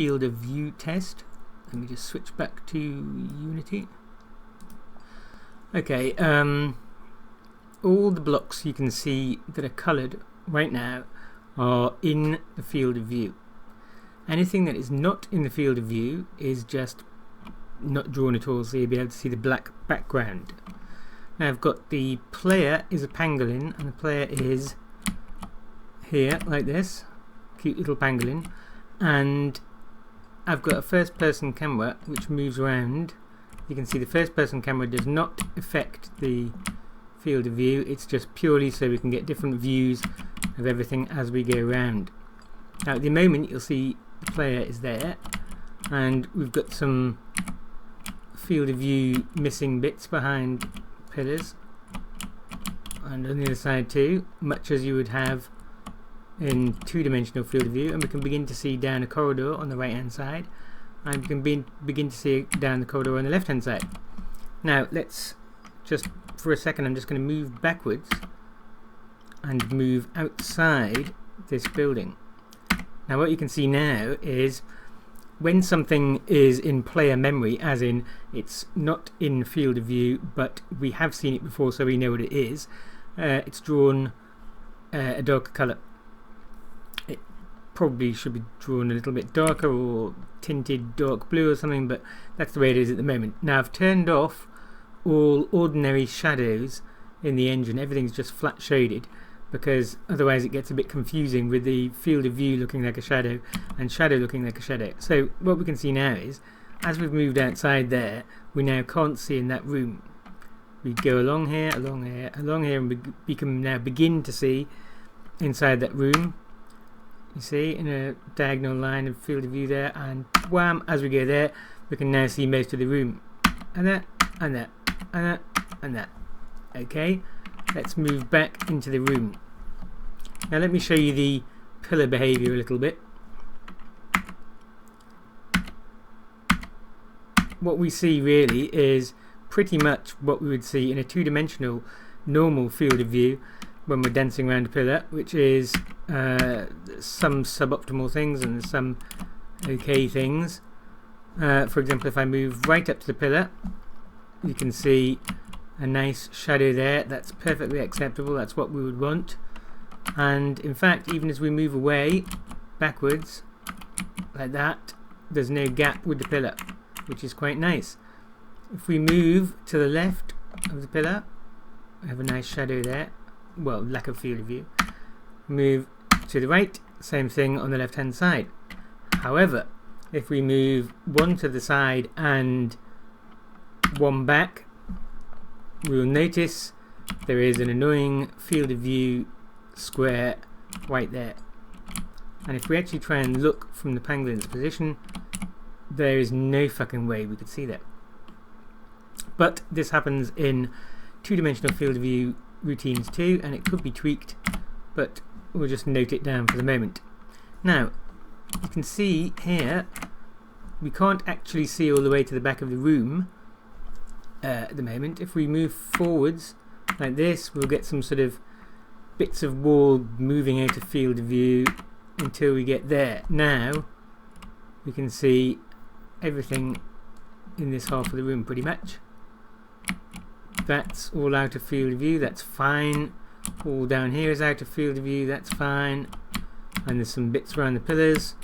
field of view test. Let me just switch back to Unity. Okay, all the blocks you can see that are coloured right now are in the field of view. Anything that is not in the field of view is just not drawn at all, so you'll be able to see the black background. Now I've got the player is a pangolin, and the player is here like this, cute little pangolin, and I've got a first person camera which moves around. You can see the first person camera does not affect the field of view, it's just purely so we can get different views of everything as we go around. Now at the moment you'll see the player is there, and we've got some field of view missing bits behind pillars, and on the other side too, much as you would have in two-dimensional field of view. And we can begin to see down a corridor on the right hand side, and we can begin to see down the corridor on the left hand side. Now let's just for a second, I'm just going to move backwards and move outside this building. Now what you can see now is when something is in player memory, as in it's not in field of view but we have seen it before so we know what it is, it's drawn a darker colour. It probably should be drawn a little bit darker or tinted dark blue or something, but that's the way it is at the moment. Now I've turned off all ordinary shadows in the engine, everything's just flat shaded, because otherwise it gets a bit confusing with the field of view looking like a shadow and shadow looking like a shadow. So what we can see now is, as we've moved outside there, we now can't see in that room. We go along here, along here, along here, and we can now begin to see inside that room. You see, in a diagonal line of field of view there, and wham, as we go there, we can now see most of the room. And that, and that, and that, and that. Okay, let's move back into the room. Now let me show you the pillar behaviour a little bit. What we see really is pretty much what we would see in a two-dimensional normal field of view when we're dancing around a pillar, which is some suboptimal things and some okay things. For example, if I move right up to the pillar, you can see a nice shadow there. That's perfectly acceptable, that's what we would want. And in fact, even as we move away backwards like that, there's no gap with the pillar, which is quite nice. If we move to the left of the pillar, we have a nice shadow there, well, lack of field of view. Move to the right, same thing on the left hand side. However, if we move one to the side and one back, we will notice there is an annoying field of view square right there. And if we actually try and look from the pangolin's position, there is no fucking way we could see that. But this happens in two-dimensional field of view routines too, and it could be tweaked, but we'll just note it down for the moment. Now, you can see here, we can't actually see all the way to the back of the room at the moment. If we move forwards like this, we'll get some sort of bits of wall moving out of field of view until we get there. Now we can see everything in this half of the room pretty much. That's all out of field of view, that's fine. All down here is out of field of view, that's fine. And there's some bits around the pillars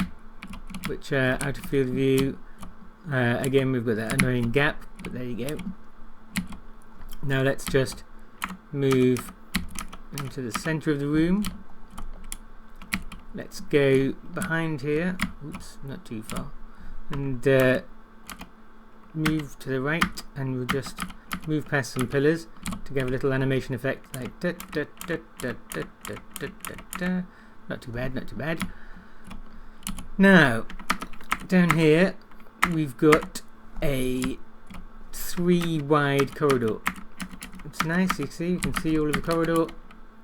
which are out of field of view. Again, we've got that annoying gap, but there you go. Now let's just move into the center of the room. Let's go behind here, oops, not too far, and move to the right, and we'll just move past some pillars to give a little animation effect like da, da, da, da, da, da, da, da, da. Not too bad, not too bad. Now down here we've got a 3 wide corridor. It's nice, you can see all of the corridor,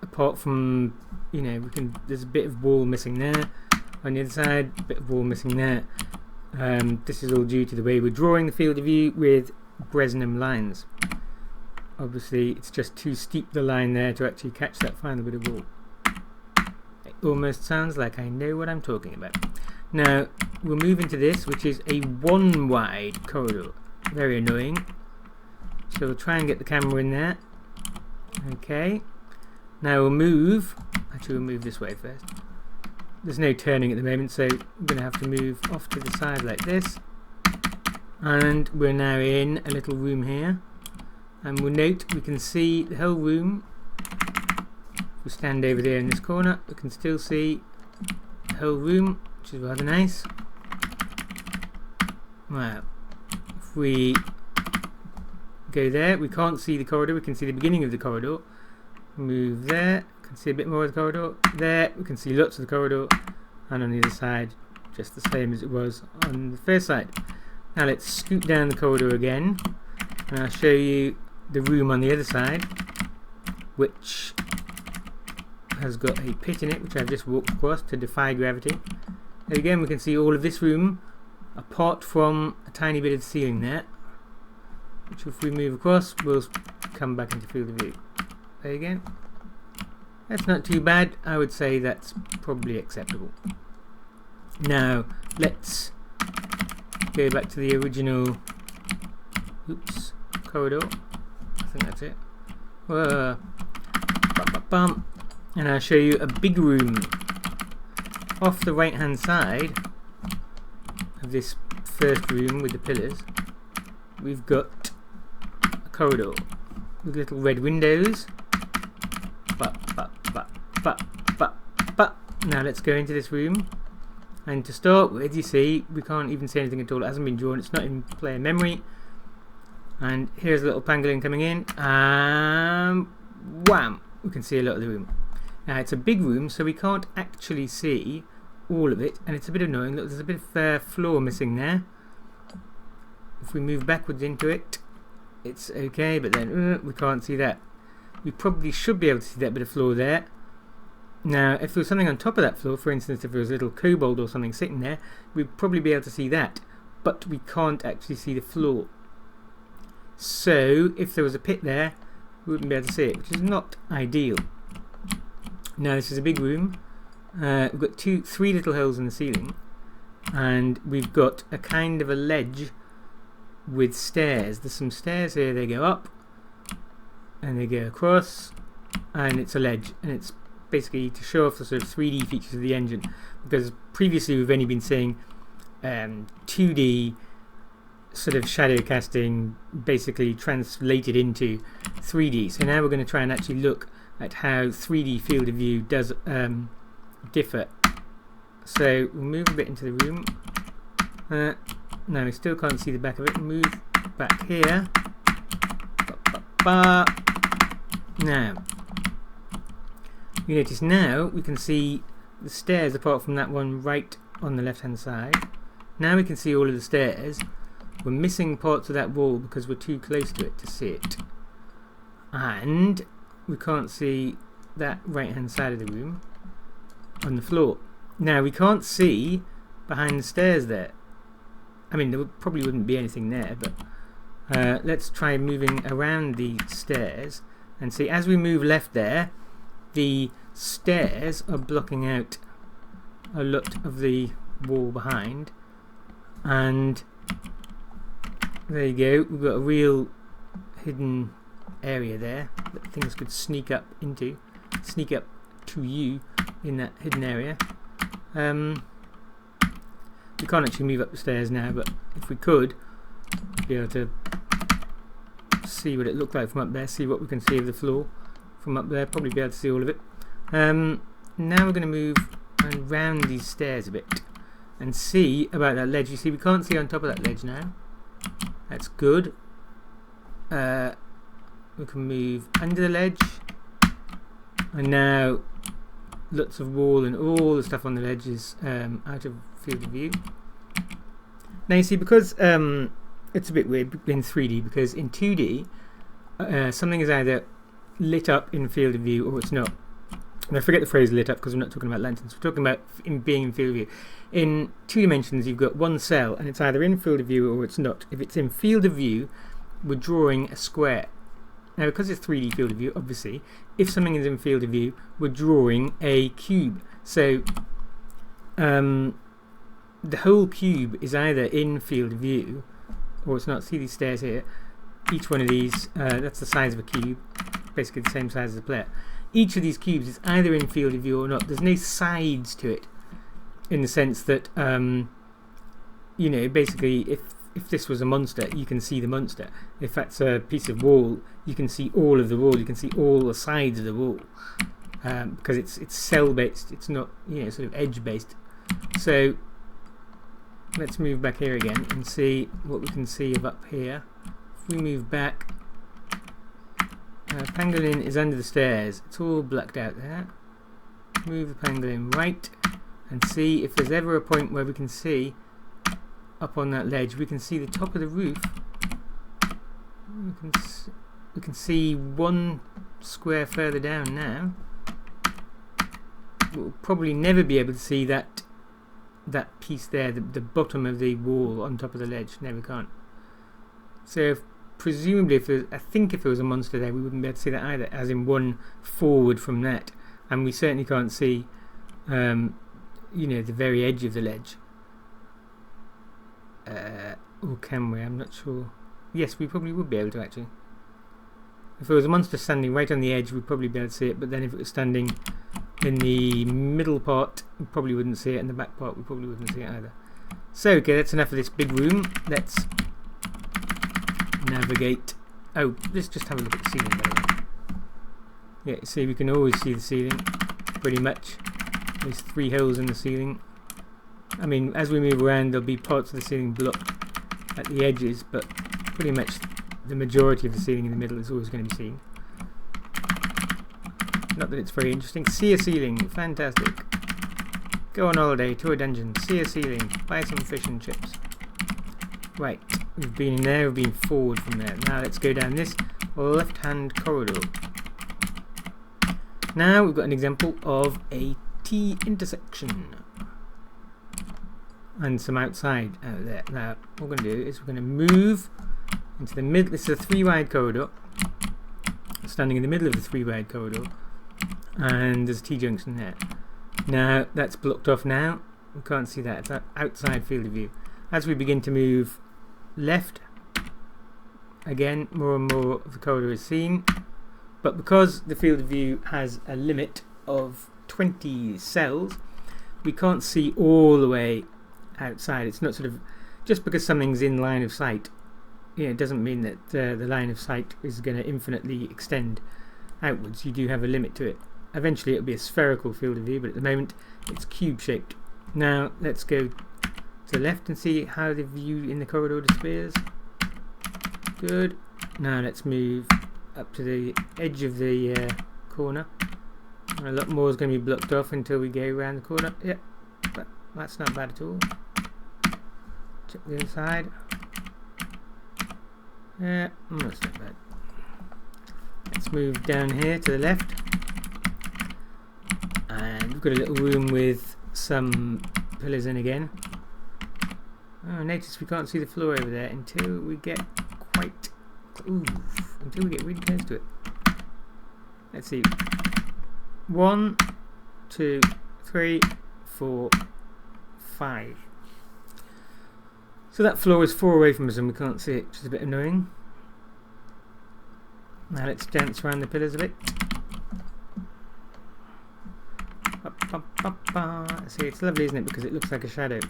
apart from, you know, there's a bit of wall missing there on the other side, a bit of wall missing there. This is all due to the way we're drawing the field of view with Bresnam lines. Obviously it's just too steep the line there to actually catch that final bit of wall. It almost sounds like I know what I'm talking about. Now we'll move into this, which is a 1 wide corridor. Very annoying. So we'll try and get the camera in there. Okay. Now we'll move. Actually, we'll move this way first. There's no turning at the moment, so we're going to have to move off to the side like this. And we're now in a little room here. And we'll note we can see the whole room. If we stand over there in this corner, we can still see the whole room, which is rather nice. Wow. If we go there, we can't see the corridor, we can see the beginning of the corridor. Move there, we can see a bit more of the corridor. There, we can see lots of the corridor. And on the other side, just the same as it was on the first side. Now let's scoot down the corridor again. And I'll show you the room on the other side, which has got a pit in it, which I've just walked across to defy gravity. And again, we can see all of this room, apart from a tiny bit of the ceiling there, which if we move across, will come back into field of view. There you go. That's not too bad. I would say that's probably acceptable. Now, let's go back to the original corridor. I think that's it. And I'll show you a big room. Off the right hand side of this first room with the pillars, we've got a corridor with little red windows. Now let's go into this room. And to start with, you see, we can't even see anything at all. It hasn't been drawn. It's not in player memory. And here's a little pangolin coming in. Wham! We can see a lot of the room. Now it's a big room, so we can't actually see all of it, and it's a bit annoying. Look, there's a bit of floor missing there. If we move backwards into it, it's okay, but then we can't see that. We probably should be able to see that bit of floor there. Now, if there was something on top of that floor, for instance, if there was a little kobold or something sitting there, we'd probably be able to see that, but we can't actually see the floor. So, if there was a pit there, we wouldn't be able to see it, which is not ideal. Now, this is a big room. We've got three little holes in the ceiling, and we've got a kind of a ledge with stairs. There's some stairs here. They go up, and they go across, and it's a ledge, and it's basically to show off the sort of 3D features of the engine, because previously we've only been seeing 2D sort of shadow casting basically translated into 3D. So now we're going to try and actually look at how 3D field of view does differ. So we'll move a bit into the room. Now we still can't see the back of it. Move back here. Now you notice now we can see the stairs apart from that one right on the left hand side. Now we can see all of the stairs. We're missing parts of that wall because we're too close to it to see it. And we can't see that right hand side of the room on the floor. Now we can't see behind the stairs there. I mean, there probably wouldn't be anything there, but let's try moving around the stairs and see. As we move left there, the stairs are blocking out a lot of the wall behind, and there you go. We've got a real hidden area there that things could sneak up into, sneak up to you in that hidden area. We can't actually move up the stairs now, but if we could, we'd be able to see what it looked like from up there, see what we can see of the floor from up there, probably be able to see all of it. Now we're going to move around these stairs a bit and see about that ledge. You see, we can't see on top of that ledge now. That's good. We can move under the ledge, and now lots of wall and all the stuff on the ledge is out of field of view. Now you see, because it's a bit weird in 3D, because in 2D something is either lit up in field of view or it's not. And I forget the phrase lit up because we're not talking about lanterns, we're talking about being in field of view. In 2 dimensions you've got one cell and it's either in field of view or it's not. If it's in field of view, we're drawing a square. Now because it's 3D field of view, obviously, if something is in field of view, we're drawing a cube. So the whole cube is either in field of view or it's not. See these stairs here? Each one of these, that's the size of a cube, basically the same size as a plate. Each of these cubes is either in field of view or not. There's no sides to it, in the sense that, you know, basically if this was a monster, you can see the monster. If that's a piece of wall, you can see all of the wall. You can see all the sides of the wall, because it's cell based. It's not, you know, sort of edge based. So let's move back here again and see what we can see of up here. If we move back, pangolin is under the stairs. It's all blacked out there. Move the pangolin right and see if there's ever a point where we can see up on that ledge. We can see the top of the roof. We can see one square further down now. We'll probably never be able to see that piece there, the bottom of the wall on top of the ledge. No, we can't. So presumably, I think if there was a monster there, we wouldn't be able to see that either, as in one forward from that. And we certainly can't see, you know, the very edge of the ledge. Or can we? I'm not sure. Yes, we probably would be able to, actually. If there was a monster standing right on the edge, we'd probably be able to see it. But then if it was standing in the middle part, we probably wouldn't see it. In the back part, we probably wouldn't see it either. So, okay, that's enough of this big room. Let's navigate. Oh, let's just have a look at the ceiling, by the way. Yeah, see, we can always see the ceiling, pretty much. There's 3 holes in the ceiling. I mean, as we move around, there'll be parts of the ceiling blocked at the edges, but pretty much the majority of the ceiling in the middle is always going to be seen. Not that it's very interesting. See a ceiling, fantastic. Go on holiday, to a dungeon, see a ceiling, buy some fish and chips. Right, we've been in there, we've been forward from there. Now let's go down this left-hand corridor. Now we've got an example of a T-intersection. And some outside out there. Now, what we're going to do is we're going to move into the middle. This is a 3-wide corridor. Standing in the middle of the 3-wide corridor. And there's a T-junction there. Now, that's blocked off now. We can't see that. It's outside field of view. As we begin to move left, again, more and more of the corridor is seen. But because the field of view has a limit of 20 cells, we can't see all the way outside. It's not sort of, just because something's in line of sight, you know, it doesn't mean that the line of sight is going to infinitely extend outwards. You do have a limit to it. Eventually it'll be a spherical field of view, but at the moment it's cube shaped. Now let's go to the left and see how the view in the corridor disappears. Good. Now let's move up to the edge of the corner. And a lot more is going to be blocked off until we go around the corner. Yep, but that's not bad at all. Check the other side. Yeah, that's not bad. Let's move down here to the left. And we've got a little room with some pillars in again. Oh, notice we can't see the floor over there until we get quite close. Until we get really close to it. Let's see. 1, 2, 3, 4, 5. So that floor is 4 away from us and we can't see it, which is a bit annoying. Now let's dance around the pillars a bit. See, it's lovely, isn't it? Because it looks like a shadow.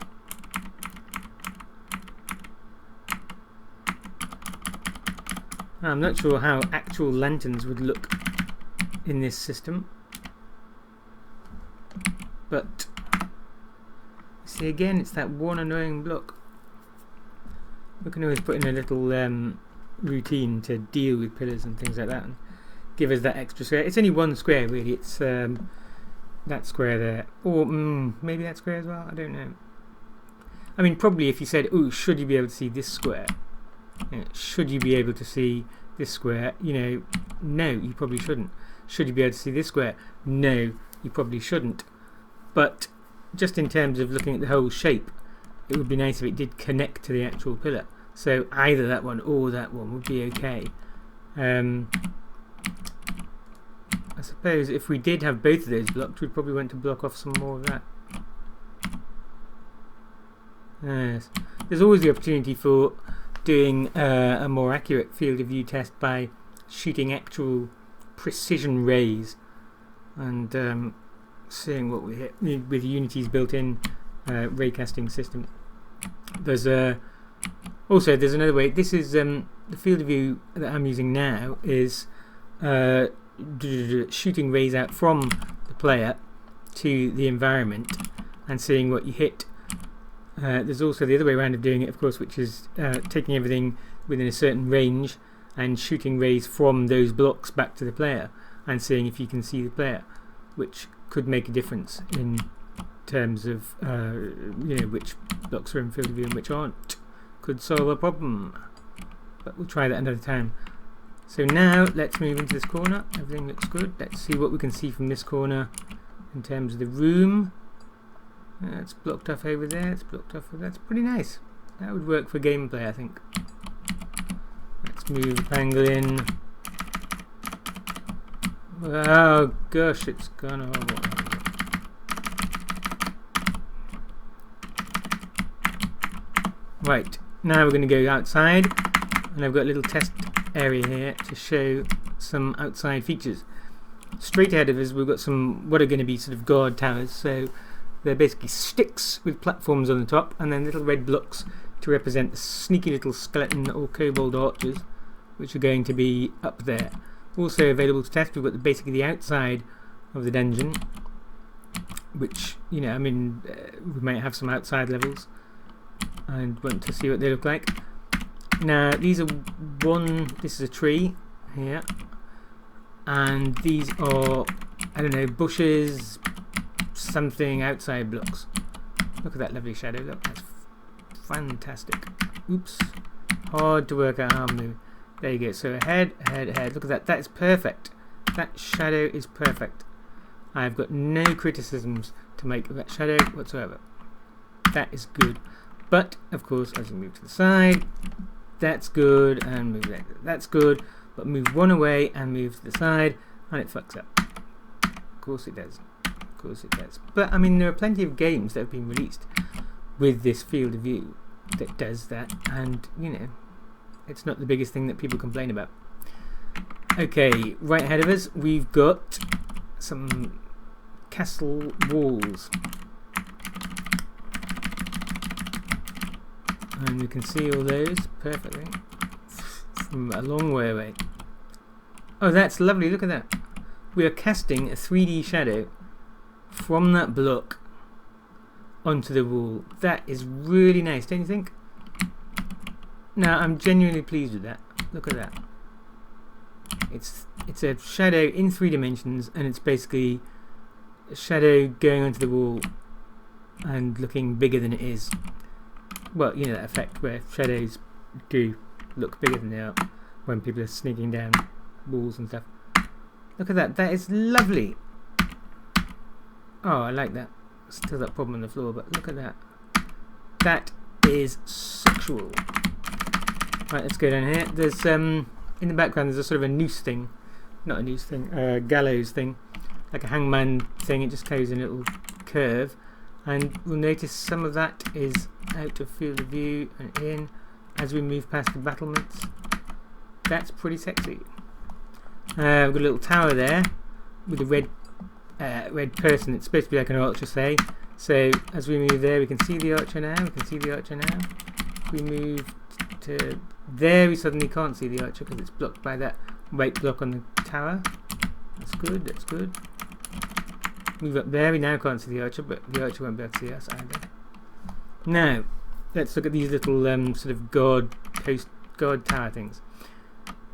I'm not sure how actual lanterns would look in this system. But see, again, it's that one annoying block. We can always put in a little routine to deal with pillars and things like that and give us that extra square. It's only 1 square really. It's that square there, or maybe that square as well, I don't know. I mean, probably if you said, oh, should you be able to see this square, you know, should you be able to see this square, you know, no, you probably shouldn't. Should you be able to see this square? No, you probably shouldn't. But just in terms of looking at the whole shape, it would be nice if it did connect to the actual pillar. So either that one or that one would be okay. I suppose if we did have both of those blocked, we'd probably want to block off some more of that. Yes. There's always the opportunity for doing a more accurate field of view test by shooting actual precision rays and seeing what we hit with Unity's built-in raycasting system. There's there's another way. This is the field of view that I'm using now is shooting rays out from the player to the environment and seeing what you hit. There's also the other way around of doing it, of course, which is taking everything within a certain range and shooting rays from those blocks back to the player and seeing if you can see the player, which could make a difference in terms of which blocks are in field of view and which aren't. Could solve a problem, but we'll try that another time. So now let's move into this corner. Everything looks good. Let's see what we can see from this corner in terms of the room. It's blocked off over there. It's blocked off. That's pretty nice. That would work for gameplay, I think. Let's move the pangolin. Oh gosh, it's gone horrible. Right, now we're going to go outside, and I've got a little test area here to show some outside features. Straight ahead of us we've got some what are going to be sort of guard towers, so they're basically sticks with platforms on the top and then little red blocks to represent the sneaky little skeleton or kobold archers which are going to be up there. Also available to test, we've got basically the outside of the dungeon, which, we might have some outside levels and want to see what they look like. Now this is a tree here, and these are, I don't know, bushes, something outside blocks. Look at that lovely shadow, look, that's fantastic. Oops, hard to work out how I'm moving. There you go, so ahead, look at that, that is perfect. That shadow is perfect. I've got no criticisms to make of that shadow whatsoever. That is good. But, of course, as you move to the side, that's good, and move that. That's good, but move one away and move to the side, and it fucks up. Of course it does. Of course it does. But, I mean, there are plenty of games that have been released with this field of view that does that, and, it's not the biggest thing that people complain about. Okay, right ahead of us, we've got some castle walls. And we can see all those perfectly from a long way away. Oh, that's lovely, look at that. We are casting a 3D shadow from that block onto the wall. That is really nice, don't you think? Now, I'm genuinely pleased with that. Look at that. It's a shadow in 3 dimensions, and it's basically a shadow going onto the wall and looking bigger than it is. Well, that effect where shadows do look bigger than they are when people are sneaking down walls and stuff. Look at that, that is lovely. Oh, I like that. Still that problem on the floor, but look at that. That is sexual. Right, let's go down here. There's in the background there's a sort of a noose thing. Not a noose thing, a gallows thing. Like a hangman thing, it just goes in a little curve. And we'll notice some of that is out of field of view and in as we move past the battlements. That's pretty sexy. We've got a little tower there with a red person. It's supposed to be like an archer, say. So as we move there, we can see the archer now. We can see the archer now. If we move to there, we suddenly can't see the archer because it's blocked by that white block on the tower. That's good. That's good. Move up there, we now can't see the archer, but the archer won't be able to see us either. Now, let's look at these little sort of guard tower things.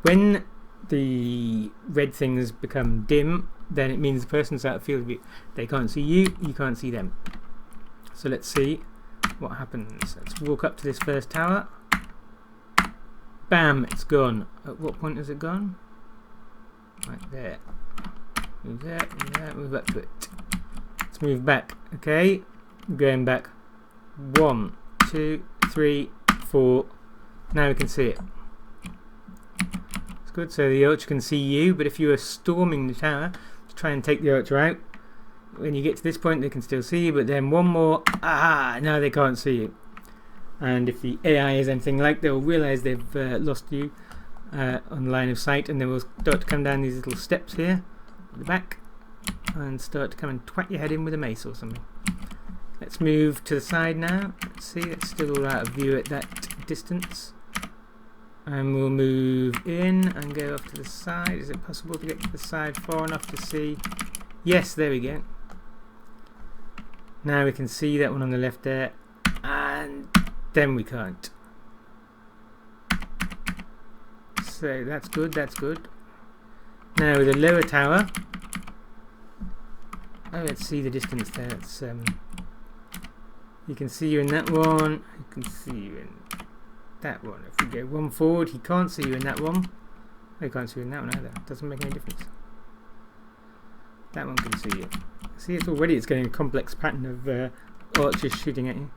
When the red things become dim, then it means the person's out of field of view. They can't see you, you can't see them. So let's see what happens. Let's walk up to this first tower. Bam, it's gone. At what point has it gone? Right there. Move there, move up to it. Let's move back, okay? Going back. 1, 2, 3, 4. Now we can see it. It's good, so the archer can see you, but if you are storming the tower to try and take the archer out, when you get to this point they can still see you, but then one more, aha, now they can't see you. and if the AI is anything like, they'll realise they've lost you on line of sight, and they will start to come down these little steps here at the back and start to come and twat your head in with a mace or something. Let's move to the side now. Let's see, it's still all out of view at that distance. And we'll move in and go off to the side. Is it possible to get to the side far enough to see? Yes, there we go. Now we can see that one on the left there, and then we can't. So that's good, that's good. Now with the lower tower, oh, let's see the distance there. It's, you can see you in that one, you can see you in that one. If we go one forward, he can't see you in that one. Oh, he can't see you in that one either. Doesn't make any difference. That one can see you. See, it's getting a complex pattern of archers shooting at you.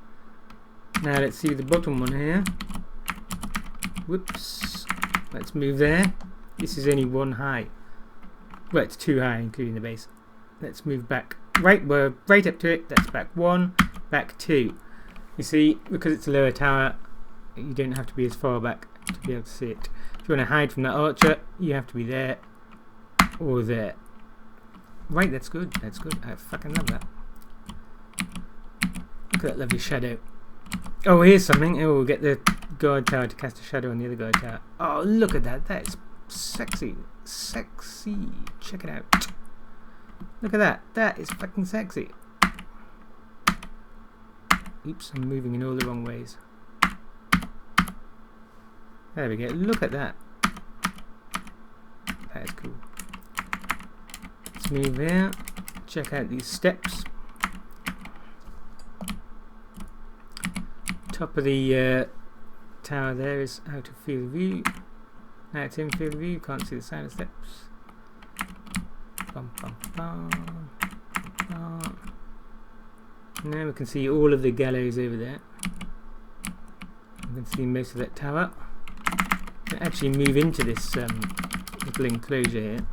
Now let's see the bottom one here. Whoops. Let's move there. This is only one high. Well, it's two high, including the base. Let's move back. Right, we're right up to it. That's back one, back two. You see, because it's a lower tower, you don't have to be as far back to be able to see it. If you want to hide from that archer, you have to be there or there. Right, that's good. That's good. I fucking love that. Look at that lovely shadow. Oh, here's something. Oh, we'll get the guard tower to cast a shadow on the other guard tower. Oh, look at that. That is sexy. Sexy. Check it out. Look at that. That is fucking sexy. Oops, I'm moving in all the wrong ways. There we go. Look at that. That is cool. Let's move here. Check out these steps. Top of the tower there is out of field of view. Now it's in field of view. You can't see the side of the steps. Bum, bum, bum, bum. Now we can see all of the gallows over there. You can see most of that tower. You can actually move into this little enclosure here.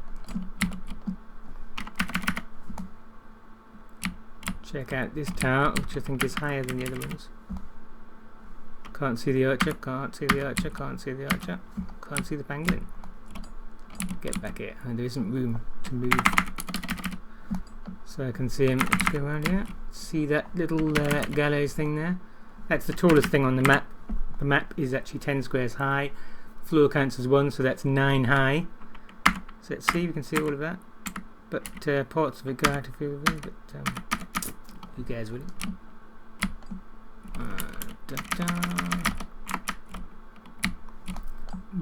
Check out this tower, which I think is higher than the other ones. Can't see the archer, can't see the archer, can't see the archer, can't see the pangolin. Get back here, and there isn't room to move. So I can see him. Let's go around here. See that little gallows thing there? That's the tallest thing on the map. The map is actually 10 squares high. Floor counts as 1, so that's 9 high. So let's see, we can see all of that. But parts of it go out of view, but who cares really?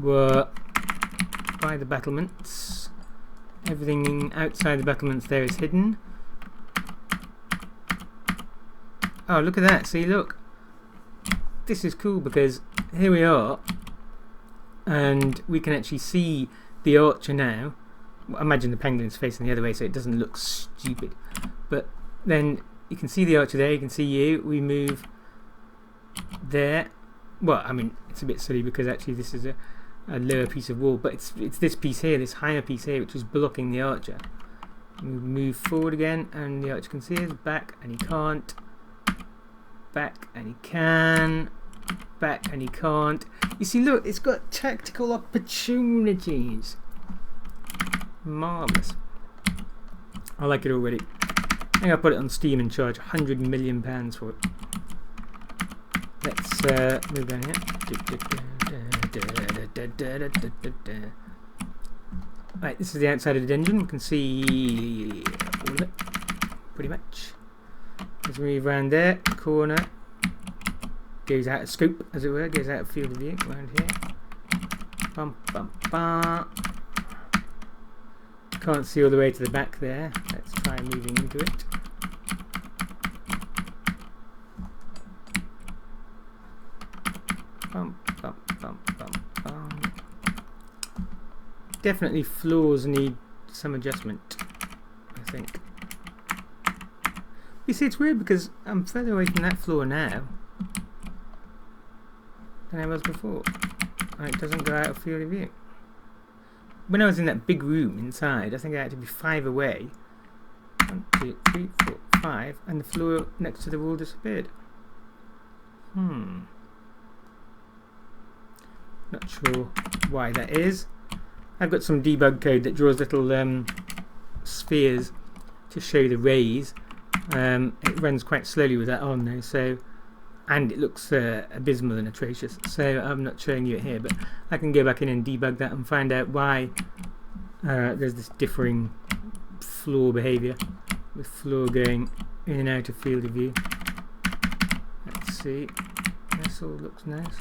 We're by the battlements. Everything outside the battlements there is hidden. Oh, look at that. See, look. This is cool because here we are, and we can actually see the archer now. Imagine the penguin's facing the other way so it doesn't look stupid. But then you can see the archer there, you can see you. We move there. Well, I mean, it's a bit silly because actually this is a lower piece of wall, but it's this piece here, this higher piece here, which is blocking the archer. We move forward again, and the archer can see us. Back, and he can't. Back, and he can. Back, and he can't. You see, look, it's got tactical opportunities. Marvellous. I like it already. I think I'll put it on Steam and charge £100 million for it. Let's move down here. Right, this is the outside of the dungeon. You can see all of it, pretty much. As we move around there, corner goes out of scope, as it were, goes out of field of view. Around here. Bum, bum, bum. Can't see all the way to the back there. Let's try moving into it. Bum, bum, bum, bum, bum. Definitely floors need some adjustment, I think. You see, it's weird because I'm further away from that floor now than I was before. And it doesn't go out of field of view. When I was in that big room inside, I think I had to be 5 away. 1, 2, 3, 4, 5, and the floor next to the wall disappeared. Not sure why that is. I've got some debug code that draws little spheres to show the rays. It runs quite slowly with that on though, so, and it looks abysmal and atrocious, so I'm not showing you it here, but I can go back in and debug that and find out why there's this differing floor behavior, with floor going in and out of field of view. Let's see, this all looks nice.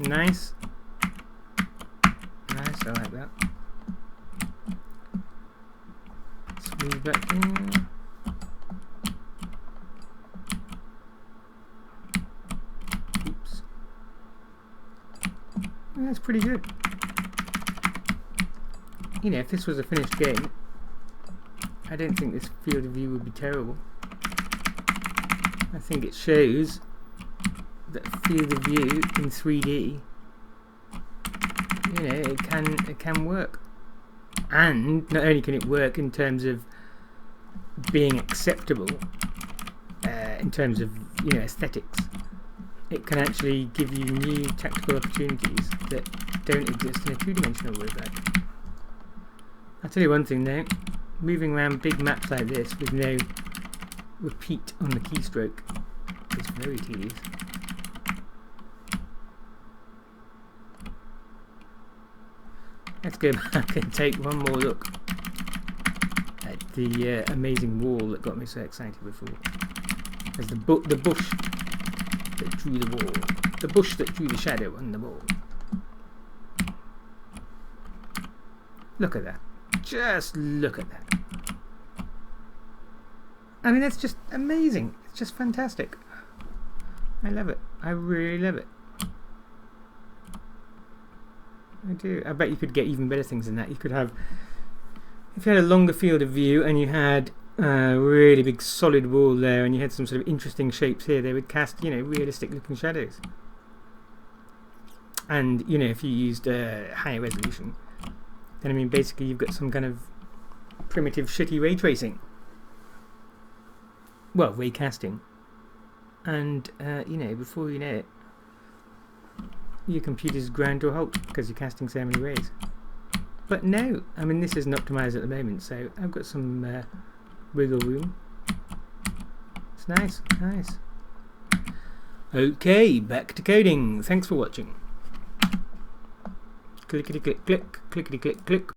Nice. Nice, I like that. Let's move back in. Oops. That's pretty good. You know, if this was a finished game, I don't think this field of view would be terrible. I think it shows that field of view in 3D, you know, it can work, and not only can it work in terms of being acceptable, in terms of, you know, aesthetics, it can actually give you new tactical opportunities that don't exist in a two-dimensional roguelike. I'll tell you one thing though, moving around big maps like this with no repeat on the keystroke is very tedious. Let's go back and take one more look at the amazing wall that got me so excited before. There's the bush that drew the wall. The bush that drew the shadow on the wall. Look at that. Just look at that. I mean, that's just amazing. It's just fantastic. I love it. I really love it. I do. I bet you could get even better things than that. You could have, if you had a longer field of view and you had a really big solid wall there and you had some sort of interesting shapes here, they would cast, you know, realistic looking shadows. And, you know, if you used higher resolution, then I mean basically you've got some kind of primitive shitty ray tracing. Well, ray casting. And, you know, before you know it, your computer's ground to a halt because you're casting so many rays. But no, I mean this isn't optimized at the moment, so I've got some wiggle room. It's nice, nice. Okay, back to coding. Thanks for watching. Clickety click click, clickety click click.